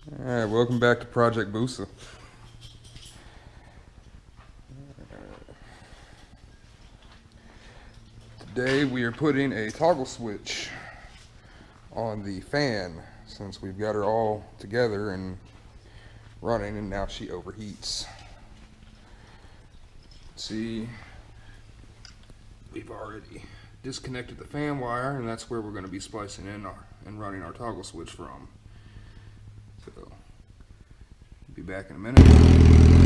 Alright, welcome back to Project Busa. Today we are putting a toggle switch on the fan since we've got her all together and running, and now she overheats. See, we've already disconnected the fan wire, and that's where we're going to be splicing in and running our toggle switch from. So, be back in a minute.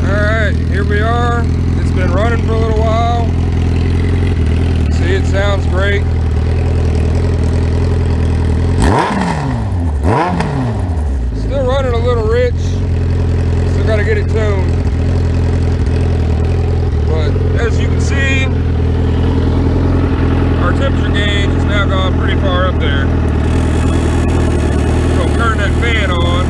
Alright, here we are. It's been running for a little while. See, it sounds great. Still running a little rich. Still got to get it tuned. But as you can see, our temperature gauge has now gone pretty far up there. So turn that fan on.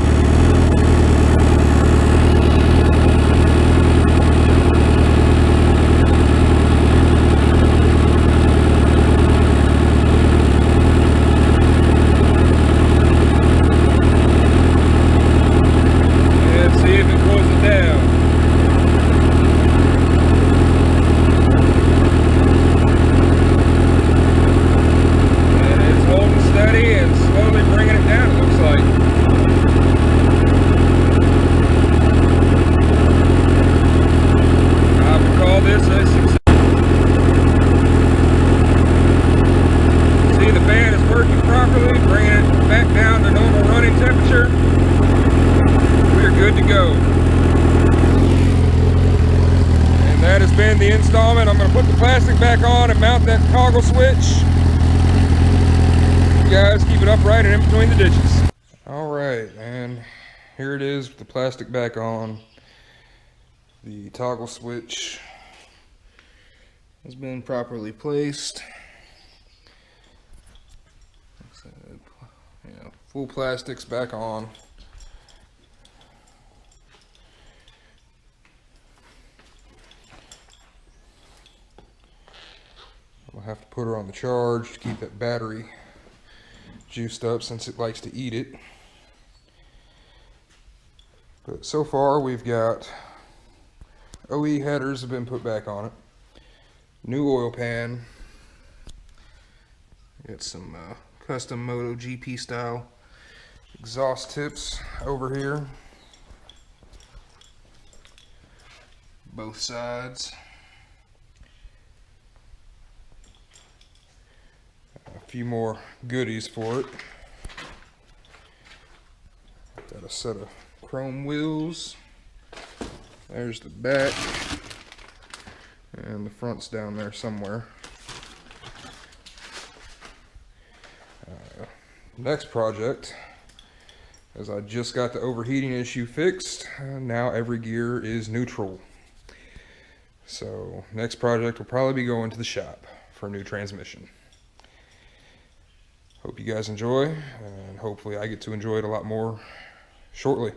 And that has been the installment. I'm going to put the plastic back on and mount that toggle switch. You guys keep it upright and in between the ditches. Alright, and here it is with the plastic back on. The toggle switch has been properly placed. Yeah, full plastics back on. I'll have to put her on the charge to keep that battery juiced up since it likes to eat it. But so far we've got OE headers have been put back on it. New oil pan. Got some custom MotoGP style exhaust tips over here. Both sides. A few more goodies for it. Got a set of chrome wheels. There's the back. And the front's down there somewhere. Next project, as I just got the overheating issue fixed, now every gear is neutral. So next project will probably be going to the shop for a new transmission. Hope you guys enjoy, and hopefully I get to enjoy it a lot more shortly.